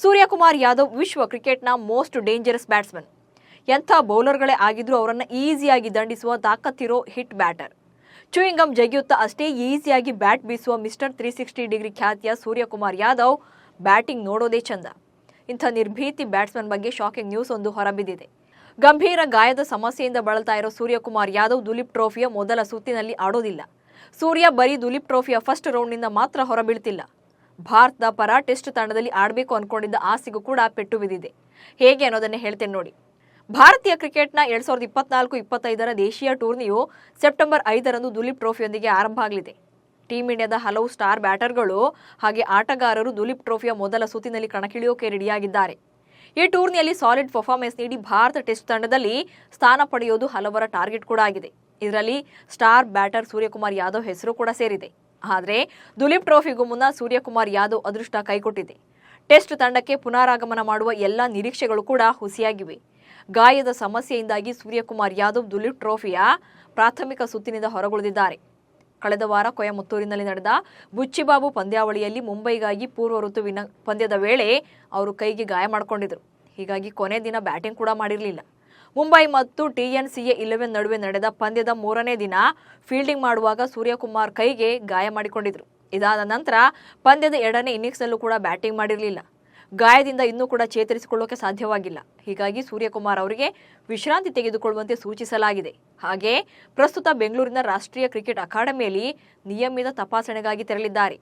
ಸೂರ್ಯಕುಮಾರ್ ಯಾದವ್ ವಿಶ್ವ ಕ್ರಿಕೆಟ್ನ most dangerous batsman. ಎಂಥ ಬೌಲರ್ಗಳೇ ಆಗಿದ್ರೂ ಅವರನ್ನು ಈಸಿಯಾಗಿ ದಂಡಿಸುವ ತಾಕತ್ತಿರೋ ಹಿಟ್ ಬ್ಯಾಟರ್. ಚೂಯಿಂಗಮ್ ಜಗಿಯುತ್ತಾ ಅಷ್ಟೇ ಈಸಿಯಾಗಿ ಬ್ಯಾಟ್ ಬೀಸುವ ಮಿಸ್ಟರ್ 360 ಡಿಗ್ರಿ ಖ್ಯಾತಿಯ ಸೂರ್ಯಕುಮಾರ್ ಯಾದವ್ ಬ್ಯಾಟಿಂಗ್ ನೋಡೋದೇ ಚಂದ. ಇಂಥ ನಿರ್ಭೀತಿ ಬ್ಯಾಟ್ಸ್ಮನ್ ಬಗ್ಗೆ ಶಾಕಿಂಗ್ ನ್ಯೂಸ್ ಒಂದು ಹೊರಬಿದ್ದಿದೆ. ಗಂಭೀರ ಗಾಯದ ಸಮಸ್ಯೆಯಿಂದ ಬಳಲ್ತಾ ಇರೋ ಸೂರ್ಯಕುಮಾರ್ ಯಾದವ್ ದುಲೀಪ್ ಟ್ರೋಫಿಯ ಮೊದಲ ಸುತ್ತಿನಲ್ಲಿ ಆಡೋದಿಲ್ಲ. ಸೂರ್ಯ ಬರೀ ದುಲೀಪ್ ಟ್ರೋಫಿಯ ಫಸ್ಟ್ ರೌಂಡ್ನಿಂದ ಮಾತ್ರ ಹೊರಬೀಳ್ತಿಲ್ಲ. ಭಾರತದ ಪರ ಟೆಸ್ಟ್ ತಂಡದಲ್ಲಿ ಆಡಬೇಕು ಅನ್ಕೊಂಡಿದ್ದ ಆಸೆಗೂ ಕೂಡ ಪೆಟ್ಟು ಬಿದ್ದಿದೆ. ಹೇಗೆ ಅನ್ನೋದನ್ನೇ ಹೇಳ್ತೇನೆ ನೋಡಿ. ಭಾರತೀಯ ಕ್ರಿಕೆಟ್ನ 2024-25ರ ದೇಶೀಯ ಟೂರ್ನಿಯು ಸೆಪ್ಟೆಂಬರ್ 5ರಂದು ದುಲೀಪ್ ಟ್ರೋಫಿಯೊಂದಿಗೆ ಆರಂಭ ಆಗಲಿದೆ. ಟೀಮ್ ಇಂಡಿಯಾದ ಹಲವು ಸ್ಟಾರ್ ಬ್ಯಾಟರ್ಗಳು ಹಾಗೆ ಆಟಗಾರರು ದುಲೀಪ್ ಟ್ರೋಫಿಯ ಮೊದಲ ಸುತ್ತಿನಲ್ಲಿ ಕಣಕ್ಕಿಳಿಯೋಕೆ ರೆಡಿಯಾಗಿದ್ದಾರೆ. ಈ ಟೂರ್ನಿಯಲ್ಲಿ ಸಾಲಿಡ್ ಪರ್ಫಾರ್ಮೆನ್ಸ್ ನೀಡಿ ಭಾರತ ಟೆಸ್ಟ್ ತಂಡದಲ್ಲಿ ಸ್ಥಾನ ಪಡೆಯೋದು ಹಲವರ ಟಾರ್ಗೆಟ್ ಕೂಡ ಆಗಿದೆ. ಇದರಲ್ಲಿ ಸ್ಟಾರ್ ಬ್ಯಾಟರ್ ಸೂರ್ಯಕುಮಾರ್ ಯಾದವ್ ಹೆಸರು ಕೂಡ ಸೇರಿದೆ. ಆದರೆ ದುಲೀಪ್ ಟ್ರೋಫಿಗೂ ಮುನ್ನ ಸೂರ್ಯಕುಮಾರ್ ಯಾದವ್ ಅದೃಷ್ಟ ಕೈಕೊಟ್ಟಿದೆ. ಟೆಸ್ಟ್ ತಂಡಕ್ಕೆ ಪುನರಾಗಮನ ಮಾಡುವ ಎಲ್ಲ ನಿರೀಕ್ಷೆಗಳು ಕೂಡ ಹುಸಿಯಾಗಿವೆ. ಗಾಯದ ಸಮಸ್ಯೆಯಿಂದಾಗಿ ಸೂರ್ಯಕುಮಾರ್ ಯಾದವ್ ದುಲೀಪ್ ಟ್ರೋಫಿಯ ಪ್ರಾಥಮಿಕ ಸುತ್ತಿನಿಂದ ಹೊರಗುಳಿದಿದ್ದಾರೆ. ಕಳೆದ ವಾರ ಕೊಯಮತ್ತೂರಿನಲ್ಲಿ ನಡೆದ ಬುಚ್ಚಿಬಾಬು ಪಂದ್ಯಾವಳಿಯಲ್ಲಿ ಮುಂಬೈಗಾಗಿ ಪೂರ್ವ ಋತುವಿನ ಪಂದ್ಯದ ವೇಳೆ ಅವರು ಕೈಗೆ ಗಾಯ ಮಾಡಿಕೊಂಡಿದ್ರು. ಹೀಗಾಗಿ ಕೊನೆ ದಿನ ಬ್ಯಾಟಿಂಗ್ ಕೂಡ ಮಾಡಿರಲಿಲ್ಲ. ಮುಂಬೈ ಮತ್ತು TNCA 11 ನಡುವೆ ನಡೆದ ಪಂದ್ಯದ 3ನೇ ದಿನ ಫೀಲ್ಡಿಂಗ್ ಮಾಡುವಾಗ ಸೂರ್ಯಕುಮಾರ್ ಕೈಗೆ ಗಾಯ ಮಾಡಿಕೊಂಡಿದ್ರು. ಇದಾದ ನಂತರ ಪಂದ್ಯದ 2ನೇ ಇನ್ನಿಂಗ್ಸ್ನಲ್ಲೂ ಕೂಡ ಬ್ಯಾಟಿಂಗ್ ಮಾಡಿರಲಿಲ್ಲ. ಗಾಯದಿಂದ ಇನ್ನೂ ಕೂಡ ಚೇತರಿಸಿಕೊಳ್ಳೋಕೆ ಸಾಧ್ಯವಾಗಿಲ್ಲ. ಹೀಗಾಗಿ ಸೂರ್ಯಕುಮಾರ್ ಅವರಿಗೆ ವಿಶ್ರಾಂತಿ ತೆಗೆದುಕೊಳ್ಳುವಂತೆ ಸೂಚಿಸಲಾಗಿದೆ. ಹಾಗೆ ಪ್ರಸ್ತುತ ಬೆಂಗಳೂರಿನ ರಾಷ್ಟ್ರೀಯ ಕ್ರಿಕೆಟ್ ಅಕಾಡೆಮಿಯಲ್ಲಿ ನಿಯಮಿತ ತಪಾಸಣೆಗಾಗಿ ತೆರಳಿದ್ದಾರೆ.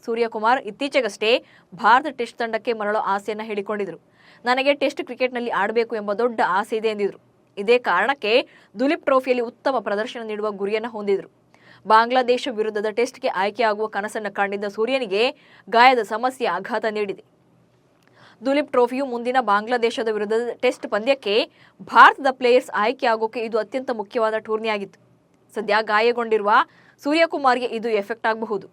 ಸೂರ್ಯಕುಮಾರ್ ಇತ್ತೀಚೆಗಷ್ಟೇ ಭಾರತ ಟೆಸ್ಟ್ ತಂಡಕ್ಕೆ ಮರಳೋ ಆಸೆಯನ್ನು ಹೇಳಿಕೊಂಡಿದ್ರು. ನನಗೆ ಟೆಸ್ಟ್ ಕ್ರಿಕೆಟ್ನಲ್ಲಿ ಆಡಬೇಕು ಎಂಬ ದೊಡ್ಡ ಆಸೆ ಇದೆ ಎಂದಿದ್ರು. ಇದೇ ಕಾರಣಕ್ಕೆ ದುಲೀಪ್ ಟ್ರೋಫಿಯಲ್ಲಿ ಉತ್ತಮ ಪ್ರದರ್ಶನ ನೀಡುವ ಗುರಿಯನ್ನು ಹೊಂದಿದ್ರು. ಬಾಂಗ್ಲಾದೇಶ ವಿರುದ್ಧದ ಟೆಸ್ಟ್ಗೆ ಆಯ್ಕೆಯಾಗುವ ಕನಸನ್ನು ಕಂಡಿದ್ದ ಸೂರ್ಯನಿಗೆ ಗಾಯದ ಸಮಸ್ಯೆ ಆಘಾತ ನೀಡಿದೆ. ದುಲೀಪ್ ಟ್ರೋಫಿಯು ಮುಂದಿನ ಬಾಂಗ್ಲಾದೇಶದ ವಿರುದ್ಧದ ಟೆಸ್ಟ್ ಪಂದ್ಯಕ್ಕೆ ಭಾರತದ ಪ್ಲೇಯರ್ಸ್ ಆಯ್ಕೆಯಾಗೋಕೆ ಇದು ಅತ್ಯಂತ ಮುಖ್ಯವಾದ ಟೂರ್ನಿಯಾಗಿತ್ತು. ಸದ್ಯ ಗಾಯಗೊಂಡಿರುವ ಸೂರ್ಯಕುಮಾರ್ಗೆ ಇದು ಎಫೆಕ್ಟ್ ಆಗಬಹುದು.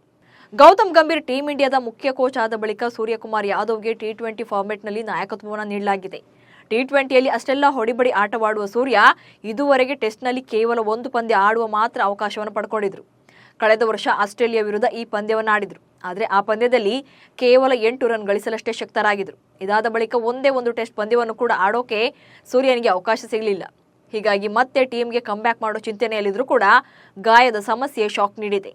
ಗೌತಮ್ ಗಂಭೀರ್ ಟೀಮ್ ಇಂಡಿಯಾದ ಮುಖ್ಯ ಕೋಚ್ ಆದ ಬಳಿಕ ಸೂರ್ಯಕುಮಾರ್ ಯಾದವ್ಗೆ T20 ಫಾರ್ಮೆಟ್ನಲ್ಲಿ ನಾಯಕತ್ವವನ್ನು ನೀಡಲಾಗಿದೆ. T20ಯಲ್ಲಿ ಅಷ್ಟೆಲ್ಲ ಹೊಡಿಬಡಿ ಆಟವಾಡುವ ಸೂರ್ಯ ಇದುವರೆಗೆ ಟೆಸ್ಟ್ನಲ್ಲಿ ಕೇವಲ ಒಂದು ಪಂದ್ಯ ಆಡುವ ಮಾತ್ರ ಅವಕಾಶವನ್ನು ಪಡ್ಕೊಂಡಿದ್ರು. ಕಳೆದ ವರ್ಷ ಆಸ್ಟ್ರೇಲಿಯಾ ವಿರುದ್ಧ ಈ ಪಂದ್ಯವನ್ನು ಆಡಿದ್ರು. ಆದರೆ ಆ ಪಂದ್ಯದಲ್ಲಿ ಕೇವಲ 8 ರನ್ ಗಳಿಸಲಷ್ಟೇ ಶಕ್ತರಾಗಿದ್ರು. ಇದಾದ ಬಳಿಕ ಒಂದೇ ಒಂದು ಟೆಸ್ಟ್ ಪಂದ್ಯವನ್ನು ಕೂಡ ಆಡೋಕೆ ಸೂರ್ಯನಿಗೆ ಅವಕಾಶ ಸಿಗಲಿಲ್ಲ. ಹೀಗಾಗಿ ಮತ್ತೆ ಟೀಮ್ಗೆ ಕಮ್ಬ್ಯಾಕ್ ಮಾಡೋ ಚಿಂತನೆಯಲ್ಲಿದ್ರೂ ಕೂಡ ಗಾಯದ ಸಮಸ್ಯೆ ಶಾಕ್ ನೀಡಿದೆ.